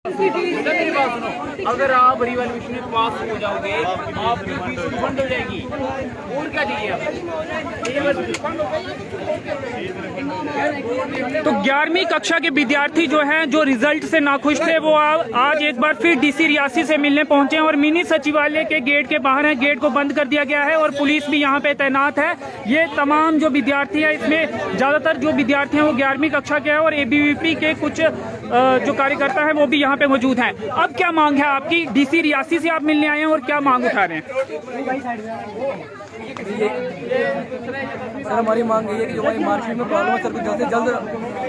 मेरी बात सुनो, अगर आप रिवॉल्यूशन में पास हो जाओगे आपकी फीस रिफंड हो जाएगी। और क्या चाहिए तो 11वीं कक्षा के विद्यार्थी जो हैं, जो रिजल्ट से नाखुश थे, वो आज एक बार फिर डीसी रियासी से मिलने पहुंचे हैं और मिनी सचिवालय के गेट के बाहर हैं। गेट को बंद कर दिया गया है और पुलिस भी यहां पे तैनात है। ये तमाम जो विद्यार्थी है, इसमें ज्यादातर जो विद्यार्थी हैं वो 11वीं कक्षा के हैं और एबीवीपी के कुछ जो कार्यकर्ता है वो भी यहाँ पे मौजूद हैं। अब क्या मांग है आपकी? डीसी रियासी से आप मिलने आए हैं और क्या मांग उठा रहे हैं? सर हमारी मांग यही है कि जो हमारी मार्कशीट में प्रॉब्लम है सर को जल्द से जल्द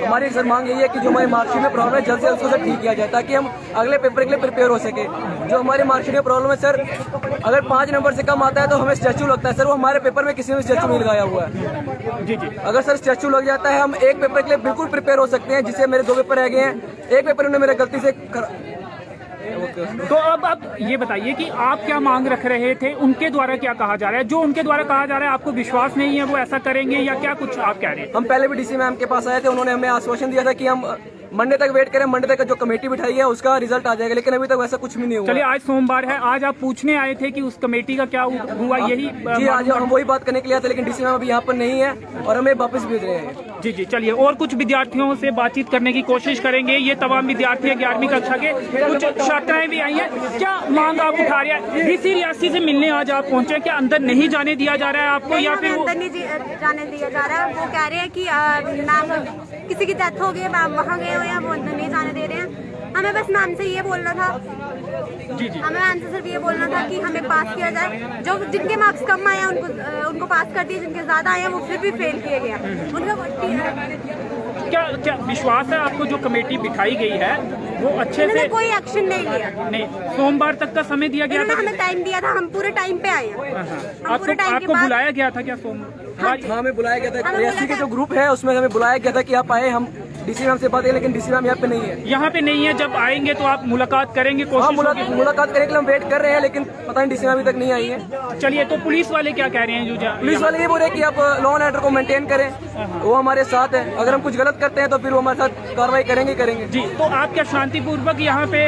हमारी सर मांग यही है कि जो हमारी मार्कशीट में प्रॉब्लम है जल्द से जल्द उसको सर ठीक किया जाए, ताकि हम अगले पेपर के लिए प्रिपेयर हो सके। जो हमारी मार्कशीट में प्रॉब्लम है सर, अगर 5 नंबर से कम आता है तो हमें स्टैचू लगता है। सर वो हमारे पेपर में किसी में स्टैचू नहीं लगाया हुआ है। जी जी, अगर सर स्टैचू लग जाता है हम एक पेपर के लिए बिल्कुल प्रिपेयर हो सकते हैं, जिससे मेरे 2 पेपर रह गए हैं। एक पेपर उन्होंने मेरे गलती से तो अब ये बताइए कि आप क्या मांग रख रहे थे, उनके द्वारा क्या कहा जा रहा है? जो उनके द्वारा कहा जा रहा है आपको विश्वास नहीं है वो ऐसा करेंगे या क्या कुछ आप कह रहे हैं? हम पहले भी डीसी मैम के पास आए थे, उन्होंने हमें आश्वासन दिया था कि हम मंडे तक वेट करें, मंडे तक जो कमेटी बिठाई है उसका रिजल्ट आ जाएगा, लेकिन अभी तक वैसा कुछ भी नहीं हुआ। चलिए, आज सोमवार है, आज आप पूछने आए थे कि उस कमेटी का क्या हुआ? यही जी, आज हम वही बात करने के लिए आए थे, लेकिन डीसी मैम अभी यहाँ पर नहीं है और हमें वापस भेज रहे हैं। जी जी, चलिए और कुछ विद्यार्थियों से बातचीत करने की कोशिश करेंगे। ये तमाम विद्यार्थी है 11वीं कक्षा के, कुछ छात्राएं भी आई हैं। क्या मांग आप उठा रहे हैं? डीसी रियासी से मिलने आज आप पहुंचे, क्या अंदर नहीं जाने दिया जा रहा है आपको या फिर अंदर नहीं जाने दिया जा रहा है? वो कह रहे हैं कि मैम किसी की डेथ हो गई, मैम वहाँ गए हुए हैं, वो अंदर नहीं जाने दे रहे हैं। हमें बस मैम से ये बोलना था, जी जी, हमें मैम से सिर्फ ये बोलना था कि हमें पास किया जाए। जो जिनके मार्क्स कम आए हैं उनको पास कर दिए, जिनके ज्यादा आए हैं वो फिर भी फेल किए गए हैं। उनका क्या विश्वास है आपको जो कमेटी बिठाई गई है वो अच्छे से? कोई एक्शन नहीं लिया। नहीं, सोमवार तक का समय दिया गया था, हमें टाइम दिया था, हम पूरे टाइम पे आए हैं। आपको बुलाया गया था क्या सोमवार? हाँ, हमें बुलाया गया था। रियासी के जो ग्रुप है उसमें हमें बुलाया गया था कि आप आए, हम डीसी मैम से बात करें, लेकिन डीसी मैम यहाँ पे नहीं है। यहाँ पे नहीं है, जब आएंगे तो आप मुलाकात करेंगे? हाँ, मुलाकात करने के लिए हम वेट कर रहे हैं, लेकिन पता नहीं डीसी मैम अभी तक नहीं आई है। चलिए, तो पुलिस वाले क्या कह रहे हैं? जो पुलिस वाले ये बोल रहे हैं कि आप लॉ एंड ऑर्डर को मेंटेन करें, वो हमारे साथ है। अगर हम कुछ गलत करते हैं तो फिर वो हमारे साथ कार्रवाई करेंगे। जी, तो आप क्या शांतिपूर्वक यहाँ पे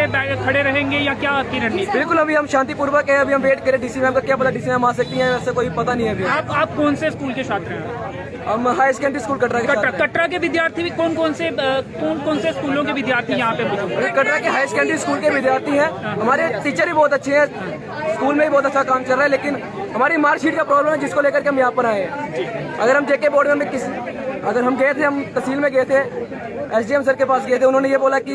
खड़े रहेंगे या क्या आपकी रणनीति? बिल्कुल, अभी हम शांतिपूर्वक है, अभी हम वेट करें डीसी मैम का। क्या पता डीसी मैम आ सकती है, वैसे कोई पता नहीं है अभी। आप कौन से स्कूल के छात्र हैं? हम हाई सेकेंडरी स्कूल कटरा के विद्यार्थी भी कौन कौन से स्कूलों के विद्यार्थी यहाँ पे मौजूद हैं? कटरा के हाई सेकेंडरी स्कूल के विद्यार्थी हैं। हमारे टीचर भी बहुत अच्छे हैं, स्कूल में भी बहुत अच्छा काम चल रहा है, लेकिन हमारी मार्कशीट का प्रॉब्लम है, जिसको लेकर के हम यहाँ पर आए हैं। अगर हम जेके बोर्ड में अगर हम गए थे, हम तहसील में गए थे, एसडीएम सर के पास गए थे, उन्होंने ये बोला कि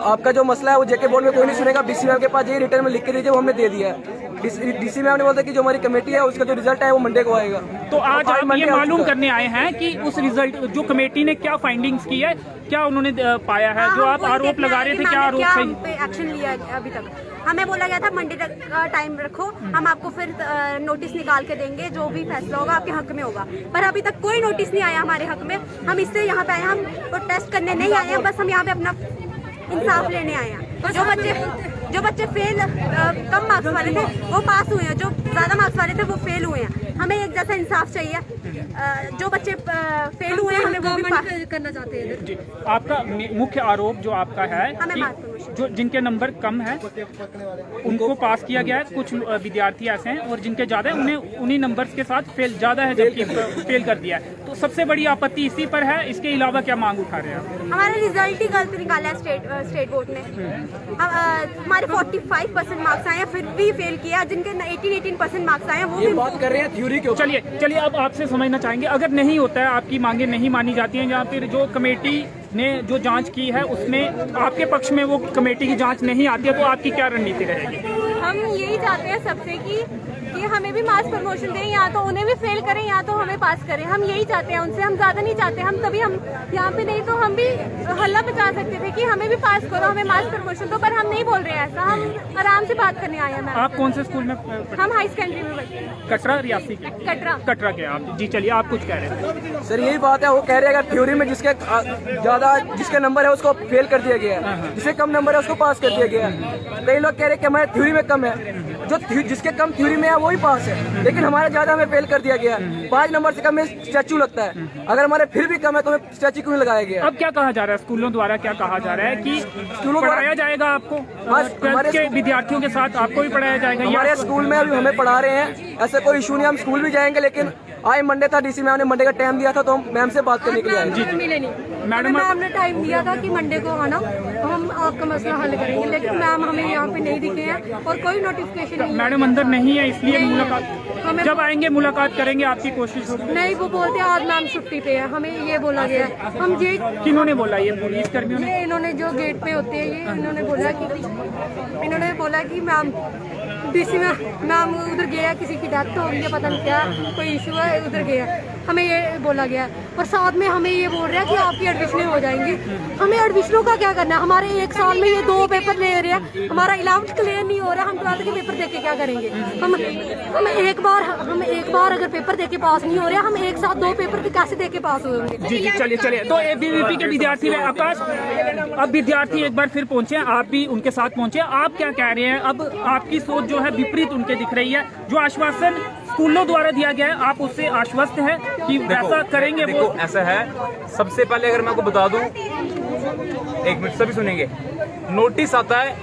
आपका जो मसला है वो जेके बोर्ड में कोई नहीं सुनेगा, डीसी मैम के पास ये रिटर्न में लिख के दीजिए, वो हमने दे दिया है। डीसी मैम ने बोला कि जो हमारी कमेटी है उसका जो रिजल्ट है वो मंडे को आएगा। तो आज आप ये मालूम करने आए हैं कि उस रिजल्ट जो कमेटी ने क्या फाइंडिंग्स की है, क्या उन्होंने पाया है? जो आप आरोप लगा रहे थे, क्या आरोप सही? एक्शन लिया अभी तक? हमें बोला गया था मंडे तक का टाइम रखो, हम आपको फिर नोटिस निकाल के देंगे, जो भी फैसला होगा आपके हक में होगा। पर अभी तक कोई नोटिस नहीं आया हमारे हक में। हम इससे यहाँ पे आए हैं, हम प्रोटेस्ट करने नहीं आए हैं, बस हम यहाँ पे अपना इंसाफ लेने आए हैं। जो बच्चे फेल कम मार्क्स वाले थे वो पास हुए हैं, जो ज्यादा मार्क्स वाले थे वो फेल हुए हैं। हमें एक जैसा इंसाफ चाहिए। जो बच्चे फेल हुए हैं हमें वो भी करना चाहते हैं। जी, आपका मुख्य आरोप जो आपका है कि जो जिनके नंबर कम है उनको पास किया गया है, कुछ विद्यार्थी ऐसे हैं और जिनके ज्यादा है उन्हें उन्हीं नंबर्स के साथ फेल ज्यादा है, जबकि फेल कर दिया है। तो सबसे बड़ी आपत्ति इसी पर है, इसके अलावा क्या मांग उठा रहे हैं? हमारा रिजल्ट ही गलत निकाला है स्टेट बोर्ड ने। हमारे 45% मार्क्स आए हैं, फिर भी फेल किया। जिनके 18% मार्क्स आए हैं वो भी बात कर रहे हैं थ्योरी के। चलिए अब आपसे समझना चाहेंगे, अगर नहीं होता है, आपकी मांगे नहीं मानी जाती हैं, या फिर जो कमेटी ने जो जांच की है उसमें आपके पक्ष में वो कमेटी की जांच नहीं आती है, तो आपकी क्या रणनीति रहेगी? हम यही चाहते हैं सबसे कि हमें भी मास प्रमोशन दें, या तो उन्हें भी फेल करें या तो हमें पास करें। हम यही चाहते हैं उनसे, हम ज्यादा नहीं चाहते। हम तभी हम यहाँ पे नहीं तो हम भी हल्ला मचा सकते थे कि हमें भी पास करो, हमें मास प्रमोशन दो, पर हम नहीं बोल रहे हैं ऐसा। हम आराम से बात करने आए हैं। आप कौन से स्कूल में? हम हाई सेकेंडरी में पढ़ते हैं। कटरा रियासी के? कटरा के आप। जी, चलिए आप कुछ कह रहे हैं? सर यही बात है, वो कह रहे हैं अगर थ्योरी में जिसके नंबर है उसको फेल कर दिया गया है, जिसके कम नंबर है उसको पास कर दिया गया है। कई लोग कह रहे हैं कि हमारे थ्योरी में कम है, जो जिसके कम थ्योरी में है वही भी पास है, लेकिन हमारे ज्यादा हमें फेल कर दिया गया। 5 नंबर से कम में स्टैचू लगता है, अगर हमारे फिर भी कम है तो हमें स्टैचू क्यों नहीं लगाया गया? अब क्या कहा जा रहा है स्कूलों द्वारा, क्या कहा जा रहा है कि स्कूलों द्वारा पढ़ाया जाएगा आपको, बस हमारे के विद्यार्थियों के साथ आपको भी पढ़ाया जाएगा? हमारे स्कूल में अभी हमें पढ़ा रहे हैं, ऐसा कोई इशू नहीं, हम स्कूल भी जाएंगे। लेकिन आज मंडे था, डीसी मैम ने मंडे का टाइम दिया था, तो हम मैम से बात करने के लिए आए। मिले नहीं मैडम, मैम ने टाइम दिया था कि मंडे को आना, हम आपका मसला हल करेंगे, लेकिन मैम हमें यहाँ पे नहीं दिखे हैं और कोई नोटिफिकेशन नहीं है। मैडम अंदर नहीं है, इसलिए नहीं है। मुलाकात, हमें जब आएंगे मुलाकात करेंगे, आपकी कोशिश होगी। नहीं, वो बोलते आज मैम छुट्टी पे है, हमें ये बोला गया है। हम ये किन्होंने बोला? ये पुलिस कर्मियों ने? ये इन्होंने जो गेट पे होते हैं, ये इन्होंने बोला कि मैम डीसी मैम उधर गया, किसी की डेथ हो गई है, पता नहीं क्या कोई इशू है, उधर गया, हमें ये बोला गया है। और साथ में हमें ये बोल रहा है कि आपकी एडमिशनें हो जाएंगी। हमें एडमिशनों का क्या करना है? हमारे 1 साल में ये 2 पेपर ले रहे हैं, हमारा 11th क्लियर नहीं हो रहा, हम 12th के पेपर देके क्या करेंगे? हम एक बार अगर पेपर देके पास नहीं हो रहे, हम एक साथ 2 पेपर कैसे देके पास होंगे? जी जी, चलिए। तो एबीवीपी के विद्यार्थी रहे आकाश, अब विद्यार्थी एक बार फिर पहुंचे, आप भी उनके साथ पहुंचे, आप क्या कह रहे हैं? अब आपकी सोच जो है विपरीत उनके दिख रही है। जो आश्वासन स्कूलों द्वारा दिया गया है, आप उससे आश्वस्त हैं कि वैसा करेंगे? देखो ऐसा है, सबसे पहले अगर मैं आपको बता दूं, 1 मिनट सभी सुनेंगे, नोटिस आता है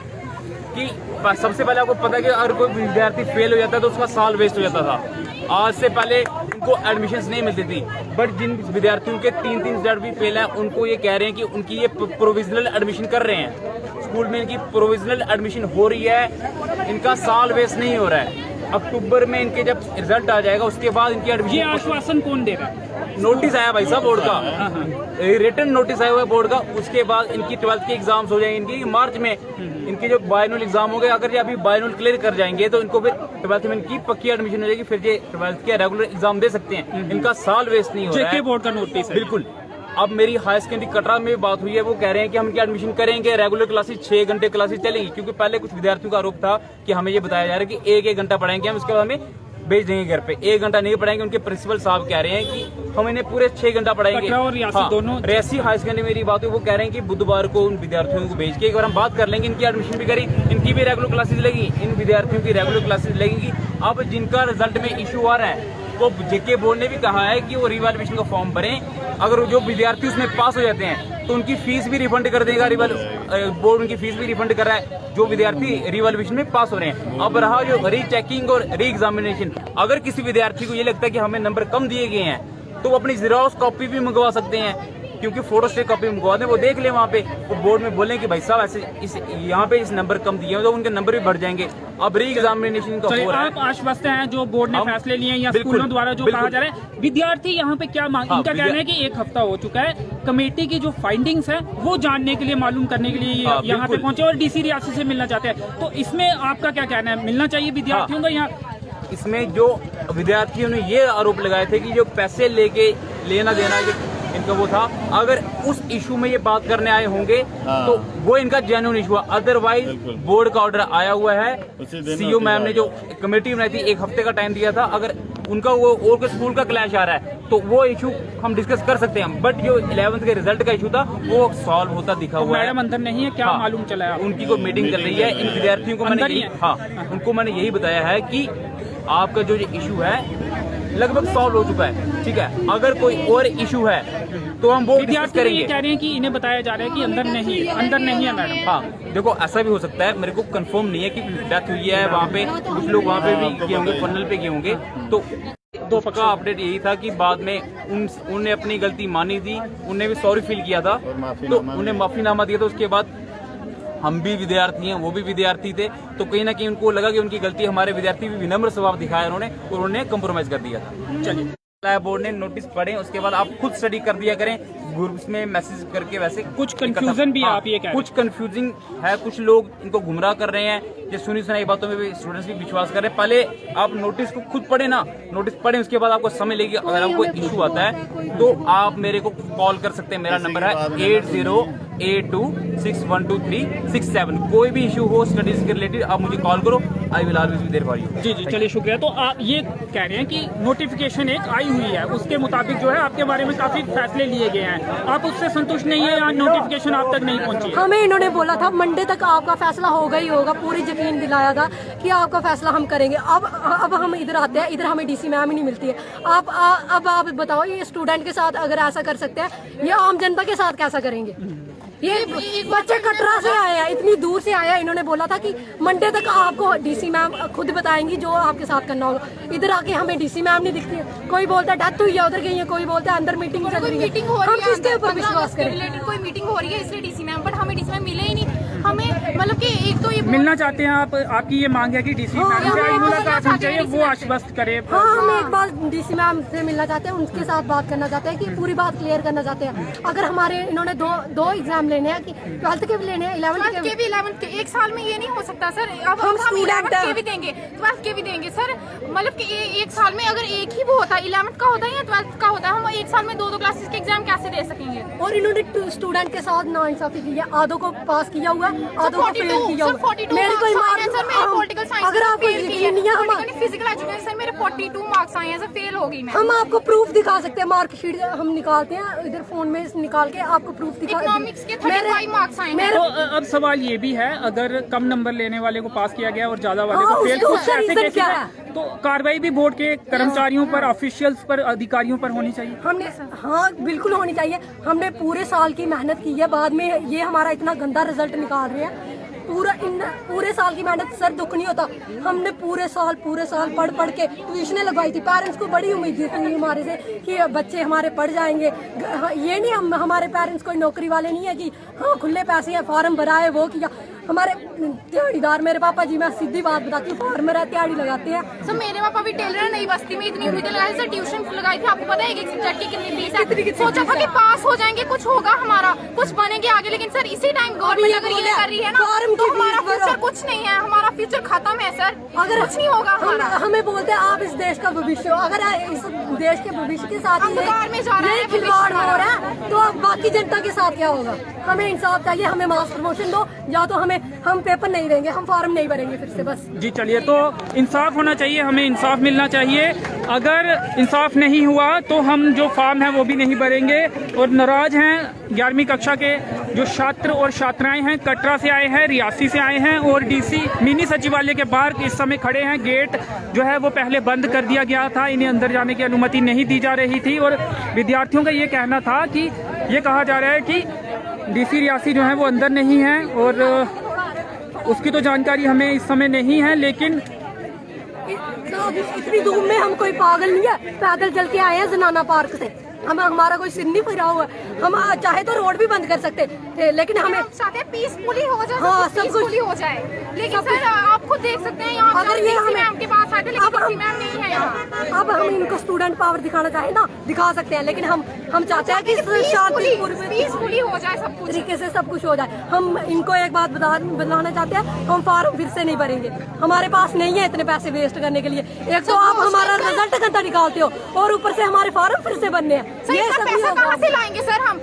कि सबसे पहले आपको पता है कि अगर कोई विद्यार्थी फेल हो जाता है तो उसका साल वेस्ट हो जाता था। आज से पहले उनको एडमिशंस नहीं मिलती थी, बट जिन विद्यार्थियों के 3 स्टैंडर्ड भी फेल हैं, उनको ये कह रहे हैं कि उनकी ये प्रोविजनल एडमिशन कर रहे हैं, स्कूल में इनकी प्रोविजनल एडमिशन हो रही है, इनका साल वेस्ट नहीं हो रहा है। अक्टूबर में इनके जब रिजल्ट आ जाएगा उसके बाद इनकी एडमिशन। ये आश्वासन कौन दे रहा है? नोटिस आया भाई साहब बोर्ड का, रिटन नोटिस आया हुआ है बोर्ड का। उसके बाद इनकी 12th के एग्जाम्स हो जाएंगे, इनकी मार्च में इनके जो बायनल एग्जाम हो गए, अगर ये अभी बायनल क्लियर कर जाएंगे तो इनको फिर 12th में इनकी पक्की एडमिशन हो जाएगी, फिर ये 12th के रेगुलर एग्जाम दे सकते हैं। इनका साल वेस्ट नहीं हो रहा है। बोर्ड का नोटिस है बिल्कुल। अब मेरी हाई सेकेंडरी कटरा में बात हुई है, वो कह रहे हैं कि हम इनकी एडमिशन करेंगे, रेगुलर क्लासेस 6 घंटे क्लासेस चलेंगी, क्योंकि पहले कुछ विद्यार्थियों का आरोप था कि हमें ये बताया जा रहा है कि 1-1 घंटा पढ़ाएंगे हम, उसके बाद हमें भेज देंगे घर पे, 1 घंटा नहीं पढ़ाएंगे। उनके प्रिंसिपल साहब कह रहे हैं कि हम इन्हें पूरे 6 घंटा पढ़ाएंगे। कटरा और रियासी दोनों? रियासी हाई सेकेंडरी मेरी बात हुई, वो कह रहे हैं कि बुधवार को उन विद्यार्थियों को भेज के एक बार हम बात कर लेंगे, इनकी एडमिशन भी करें, इनकी भी रेगुलर क्लासेज लगेगी, इन विद्यार्थियों की रेगुलर क्लासेज लगेंगी। अब जिनका रिजल्ट में इशू आ रहा है, तो जेके बोर्ड ने भी कहा है कि वो रिवैल्यूएशन का फॉर्म भरें, अगर जो विद्यार्थी उसमें पास हो जाते हैं तो उनकी फीस भी रिफंड कर देगा, बोर्ड उनकी फीस भी रिफंड कर रहा है जो विद्यार्थी रिवैल्यूएशन में पास हो रहे हैं। अब रहा जो रीचेकिंग और री एग्जामिनेशन, अगर किसी विद्यार्थी को ये लगता है कि हमें नंबर कम दिए गए हैं तो वो अपनी जेरॉक्स कॉपी भी मंगवा सकते हैं, क्योंकि फोटोस्टेट कॉपी मंगवा दें, वो देख ले वहाँ पे, वो बोर्ड में बोलें कि भाई साहब ऐसे यहाँ पे इस नंबर कम दिए हैं, तो उनके नंबर भी बढ़ जाएंगे। अब री एग्जामिनेशन का हो रहा है। आप आश्वस्त हैं जो बोर्ड ने फैसले लिए हैं या स्कूलों द्वारा जो कहा जा रहा है? विद्यार्थी यहाँ पे क्या मांग, इनका कहना है कि 1 हफ्ता हो चुका है, कमेटी की जो फाइंडिंग्स है वो जानने के लिए, मालूम करने के लिए यहाँ पे पहुंचे और डीसी रियासी से मिलना चाहते हैं, तो इसमें आपका क्या कहना है? मिलना चाहिए विद्यार्थियों को यहाँ? इसमें जो विद्यार्थियों ने ये आरोप लगाए थे कि जो पैसे लेके लेना देना जो इनका वो था, अगर उस इशू में ये बात करने आए होंगे तो वो इनका जेन्युइन इशू है। अदरवाइज बोर्ड का ऑर्डर आया हुआ है, सीईओ मैम ने जो कमेटी बनाई थी 1 हफ्ते का टाइम दिया था, अगर उनका वो और स्कूल का क्लैश आ रहा है तो वो इशू हम डिस्कस कर सकते हैं, बट जो 11th के रिजल्ट का इशू था वो सॉल्व होता दिखा हुआ है। मैडम अंदर नहीं है क्या? मालूम चला है उनकी को मीटिंग चल रही है, इन विद्यार्थियों को मैंने उनको मैंने यही बताया है कि आपका जो इशू है लगभग सॉल्व हो चुका है, ठीक है, अगर कोई और इशू है तो हम वो डिस्कस करेंगे। ये कह रहे हैं कि इन्हें बताया जा रहा है कि अंदर नहीं है मैडम। हाँ देखो ऐसा भी हो सकता है, मेरे को कंफर्म नहीं है कि डेथ हुई है वहाँ पे, कुछ लोग वहाँ पे भी गए होंगे, फनल पे गए होंगे, तो दो पक्का अपडेट यही था कि बाद में उनने अपनी गलती मानी थी, उनने भी सॉरी फील किया था, तो उन्हें माफीनामा दिया था। उसके बाद हम भी विद्यार्थी हैं, वो भी विद्यार्थी थे, तो कहीं ना कहीं उनको लगा कि उनकी गलती, हमारे विद्यार्थी भी विनम्र स्वभाव दिखाया उन्होंने कंप्रोमाइज कर दिया था। चलिए, बोर्ड ने नोटिस पढ़े, उसके बाद आप खुद स्टडी कर दिया करें, ग्रुप्स में मैसेज करके। वैसे कुछ कंफ्यूजन भी आप ये कह रहे हैं? कुछ कंफ्यूजिंग है, कुछ लोग इनको गुमराह कर रहे हैं, ये सुनी सुनाई बातों में भी स्टूडेंट्स भी विश्वास कर रहे हैं। पहले आप नोटिस को खुद पढ़े ना, नोटिस पढ़े, उसके बाद आपको समझ लेगी। अगर आपको इशू आता है तो आप मेरे को कॉल कर सकते हैं, मेरा नंबर है 80 9826123667। कोई भी इशू हो स्टडीज के रिलेटेड आप मुझे कॉल करो, I will always be there for you. जी जी, चलिए शुक्रिया। तो आप ये कह रहे हैं कि नोटिफिकेशन एक आई हुई है, उसके मुताबिक जो है आपके बारे में काफी फैसले लिए गए हैं, आप उससे संतुष्ट नहीं है या नोटिफिकेशन आप तक नहीं पहुंची है? हमें इन्होंने बोला था मंडे तक आपका फैसला होगा ही होगा, पूरी यकीन दिलाया था कि आपका फैसला हम करेंगे। अब हम इधर आते हैं, इधर हमें डीसी मैम ही नहीं मिलती है। अब आप बताओ, ये स्टूडेंट के साथ अगर ऐसा कर सकते हैं, ये आम जनता के साथ कैसा करेंगे? ये बच्चे कटरा से आए हैं, इतनी दूर से आए हैं। इन्होंने बोला था कि मंडे तक आपको डीसी मैम खुद बताएंगी जो आपके साथ करना होगा। इधर आके हमें डीसी मैम नहीं दिखती है। कोई बोलता है डेथ हुई है, उधर गई है, कोई बोलता है अंदर मीटिंग चल रही है। हम किसके ऊपर विश्वास करें? रिलेटेड कोई मीटिंग हो रही है इसलिए डीसी मैम, बट हमें डीसी मैम मिले ही नहीं। हमें मतलब कि एक तो ये मिलना चाहते हैं आप, आपकी ये मांग है कि डीसी मैम से आज मुलाकात होनी चाहिए, वो आश्वस्त करे। हाँ, हम एक बार डीसी मैम से मिलना चाहते हैं, उनके साथ बात करना चाहते हैं कि पूरी बात क्लियर करना चाहते हैं। अगर हमारे इन्होंने दो एग्जाम लेने हैं, कि 12th के भी लेने हैं, 11th के भी। 11th के एक साल में ये नहीं हो सकता सर। अब हम 11th के भी देंगे, 12th के भी देंगे सर। मतलब कि एक साल में अगर एक ही वो होता है, 11th का होता है या 12th का होता है, हम एक साल में दो क्लासेस के एग्जाम कैसे दे सकेंगे? और इन्होंने स्टूडेंट के साथ नाइंसाफी की है, आधों को पास किया हुआ, आधों को फेल किया हुआ। मेरे कोई सर मेरे पॉलिटिकल साइंस अगर आपको यकीन नहीं है, हम फिजिकल एजुकेशन सर मेरे 42 मार्क्स आए हैं सर, फेल हो गई मैं। हम आपको प्रूफ दिखा सकते हैं, मार्कशीट हम निकालते हैं इधर फोन में निकाल के आपको प्रूफ दिखा। इकोनॉमिक्स के 35 मार्क्स आए हैं। तो अब सवाल ये भी है, अगर कम नंबर लेने वाले को पास किया गया और ज्यादा वाले को फेल, उसका कुछ ऐसे रीजन केसेस क्या है, है? तो कार्रवाई भी बोर्ड के कर्मचारियों पर, ऑफिशियल्स पर, अधिकारियों पर होनी चाहिए। हमने हाँ बिल्कुल होनी चाहिए। हमने पूरे साल की मेहनत की है, बाद में ये हमारा इतना गंदा रिजल्ट निकाल रहे हैं। पूरे साल की मेहनत सर दुख नहीं होता। हमने पूरे साल पढ़ के ट्यूशनें लगवाई थी। पेरेंट्स को बड़ी उम्मीद थी हमारे से कि बच्चे हमारे पढ़ जाएंगे। ये नहीं हमारे पेरेंट्स कोई नौकरी वाले नहीं है कि हाँ खुले पैसे हैं, फॉर्म भरा है, वो किया। हमारे दिहाड़ीदार, मेरे पापा जी, मैं सीधी बात बताती हूँ, फार्मर है, दिहाड़ी लगाते हैं। सर मेरे पापा भी टेलर नहीं, बस्ती में इतनी उम्मीदें लगाई सर, ट्यूशन लगाई थी। आपको पता है एक सब्जेक्ट की कितनी फीस है? सोचा था कि पास हो जाएंगे, कुछ होगा हमारा, कुछ बनेंगे आगे, लेकिन सर इसी टाइम गवर्नमेंट अगर ये कर रही है ना, तो हमारा फ्यूचर कुछ नहीं है, हमारा फ्यूचर खत्म है सर। अगर कुछ नहीं होगा हमारा। हमें बोलते हैं आप इस देश का भविष्य हो, अगर इस देश के भविष्य के साथ अंधकार में जा रहे हैं, खिलवाड़ हो रहा है, तो अब बाकी जनता के साथ क्या होगा? हमें इंसाफ चाहिए, हमें मास प्रमोशन दो, या तो हम पेपर नहीं देंगे, हम फॉर्म नहीं भरेंगे फिर से, बस। जी चलिए, तो इंसाफ होना चाहिए, हमें इंसाफ मिलना चाहिए। अगर इंसाफ नहीं हुआ तो हम जो फॉर्म है वो भी नहीं भरेंगे। और नाराज हैं 11वीं कक्षा के जो छात्र और छात्राएं हैं, कटरा से आए हैं, रियासी से आए हैं और डीसी मिनी सचिवालय के बाहर इस समय खड़े हैं। गेट जो है वो पहले बंद कर दिया गया था, इन्हें अंदर जाने की अनुमति नहीं दी जा रही थी। और विद्यार्थियों का ये कहना था कि ये कहा जा रहा है कि डीसी रियासी जो है वो अंदर नहीं है, और उसकी तो जानकारी हमें इस समय नहीं है। लेकिन इतनी धूप में हम कोई पागल नहीं है, पैदल चल के आए हैं जनाना पार्क से। हमारा कोई सिर नहीं फिरा हुआ। हम चाहे तो रोड भी बंद कर सकते थे, लेकिन हमें चाहते हैं पीसफुली हो जाए, हाँ, सब पीसफुली हो जाए। लेकिन सर आप खुद देख सकते हैं यहाँ अगर ये हमें आपके पास आए थे, लेकिन डीसी मैम नहीं है यहाँ। अब हम इनको स्टूडेंट पावर दिखाना चाहे ना, दिखा सकते हैं, लेकिन हम चाहते हैं कि पीसफुली हो जाए, सब कुछ तरीके से सब कुछ हो जाए। हम इनको एक बात बताना चाहते हैं, हम फॉर्म फिर से नहीं भरेंगे, हमारे पास नहीं है इतने पैसे वेस्ट करने के लिए। एक तो आप हमारा रिजल्ट गंदा निकालते हो और ऊपर से हमारे फॉर्म फिर से भरने हैं। ये सब पैसा कहाँ से लाएंगे सर हम?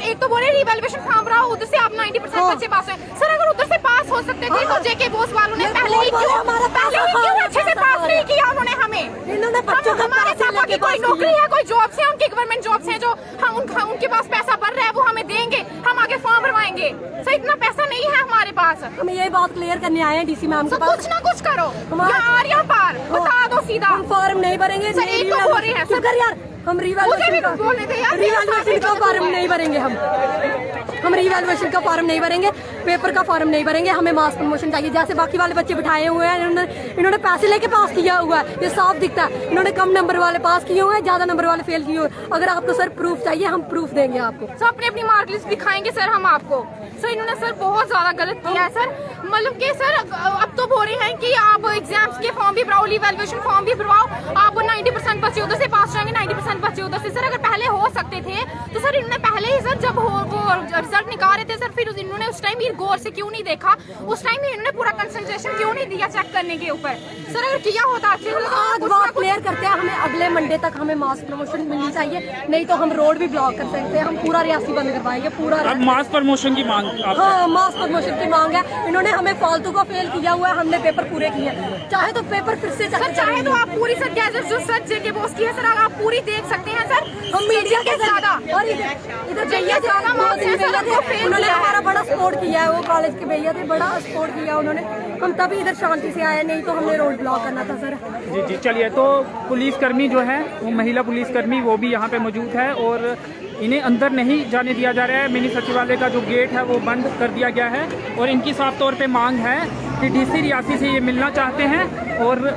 एक तो बोले रिवैल्यूएशन फॉर्म रहा, उधर से आप 90% बच्चे पास हुए। सर अगर उधर से पास हो सकते थे तो जेके बोस वालों ने पहले ही क्यों अच्छे से पास नहीं किया उन्होंने हमें? इन्होंने बच्चों को हमारे पापा की कोई नौकरी है, कोई जॉब्स है, उनकी गवर्नमेंट जॉब्स हैं जो हम उनके पास पैसा भर रहा है, वो हमें देंगे, हम आगे फॉर्म भरवाएंगे। सर इतना पैसा नहीं है हमारे पास। हम ये बात क्लियर करने आए हैं डीसी मैम के पास। कुछ ना कुछ करो यार, यहाँ पार बता दो सीधा। हम फॉर्म नहीं भरेंगे सर, एक तो हो रही है सर यार, हम रिवैल्यूएशन का फॉर्म नहीं भरेंगे। हम रिवैल्यूएशन का फॉर्म नहीं भरेंगे, पेपर का फॉर्म नहीं भरेंगे। हमें मास प्रमोशन चाहिए, जैसे बाकी वाले बच्चे बिठाए हुए हैं। इन्होंने पैसे लेके पास किया हुआ है, ये साफ दिखता है। इन्होंने कम नंबर वाले पास किए हुए हैं, ज्यादा नंबर वाले फेल किए हुए हैं। अगर आपको सर प्रूफ चाहिए, हम प्रूफ देंगे आपको। सर अपनी अपनी मार्क लिस्ट दिखाएंगे सर हम आपको। सर इन्होंने सर बहुत ज्यादा गलत किया है सर। मतलब कि सर अब तो बोल रहे हैं कि आप एग्जाम्स के फॉर्म भी भरवाओ, रिवैल्यूएशन फॉर्म भी भरवाओ, आप 90% बच्चे उधर से पास जाएंगे, 90% बच्चे उधर से। सर अगर पहले हो सकते थे तो सर इन्होंने पहले ही सर जब वो रिजल्ट निकाल रहे थे सर फिर इन्होंने उस टाइम ही गौर से क्यों नहीं देखा, उस टाइम ही इन्होंने पूरा कंसंट्रेशन क्यों नहीं दिया चेक करने के ऊपर। सर अगर किया होता आज बात क्लियर करते हैं, हमें अगले मंडे तक हमें मास प्रमोशन मिलनी चाहिए, नहीं तो हम रोड भी ब्लॉक कर सकते हैं, हम पूरा रियासी बंद करवाएंगे पूरा। अब मास प्रमोशन की मांग हाँ मास प्रमोशन की मांग है, इन्होंने हमें फालतू का फेल किया हुआ है, हमने पेपर पूरे किए, चाहे तो पेपर फिर से सर चाहे तो आप पूरी सर गैजेट जो सर जेके बॉस की है सर आप पूरी देख सकते हैं सर। हम मीडिया के ज्यादा और इधर भैया ज्यादा मार्क्स हैं सर, उनको फेल उन्होंने किया है। हमारा बड़ा सपोर्ट किया है, वो कॉलेज के भैया थे, बड़ा सपोर्ट किया उन्होंने, हम तभी इधर शांति से आए, नहीं तो हमने रोड ब्लॉक करना था सर। जी जी चलिए, तो पुलिसकर्मी जो है वो महिला पुलिसकर्मी वो भी यहाँ पे मौजूद है और इन्हें अंदर नहीं जाने दिया जा रहा है। मिनी सचिवालय का जो गेट है वो बंद कर दिया गया है और इनकी साफ तौर पे मांग है कि डीसी रियासी से ये मिलना चाहते हैं और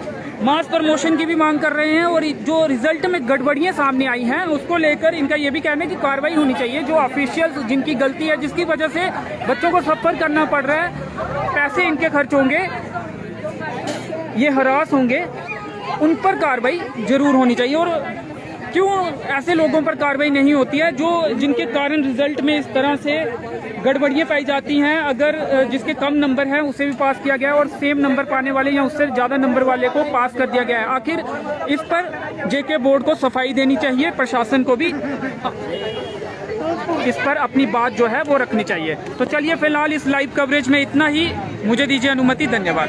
मास प्रमोशन की भी मांग कर रहे हैं और जो रिजल्ट में गड़बड़ियाँ सामने आई हैं उसको लेकर इनका ये भी कहना है कि कार्रवाई होनी चाहिए। जो ऑफिशियल्स जिनकी गलती है, जिसकी वजह से बच्चों को सफ़र करना पड़ रहा है, पैसे इनके खर्च होंगे, ये हरास होंगे, उन पर कार्रवाई जरूर होनी चाहिए। और क्यों ऐसे लोगों पर कार्रवाई नहीं होती है जो जिनके कारण रिजल्ट में इस तरह से गड़बड़ियाँ पाई जाती हैं? अगर जिसके कम नंबर हैं उसे भी पास किया गया है और सेम नंबर पाने वाले या उससे ज़्यादा नंबर वाले को पास कर दिया गया है। आखिर इस पर जेके बोर्ड को सफाई देनी चाहिए, प्रशासन को भी इस पर अपनी बात जो है वो रखनी चाहिए। तो चलिए फिलहाल इस लाइव कवरेज में इतना ही, मुझे दीजिए अनुमति, धन्यवाद।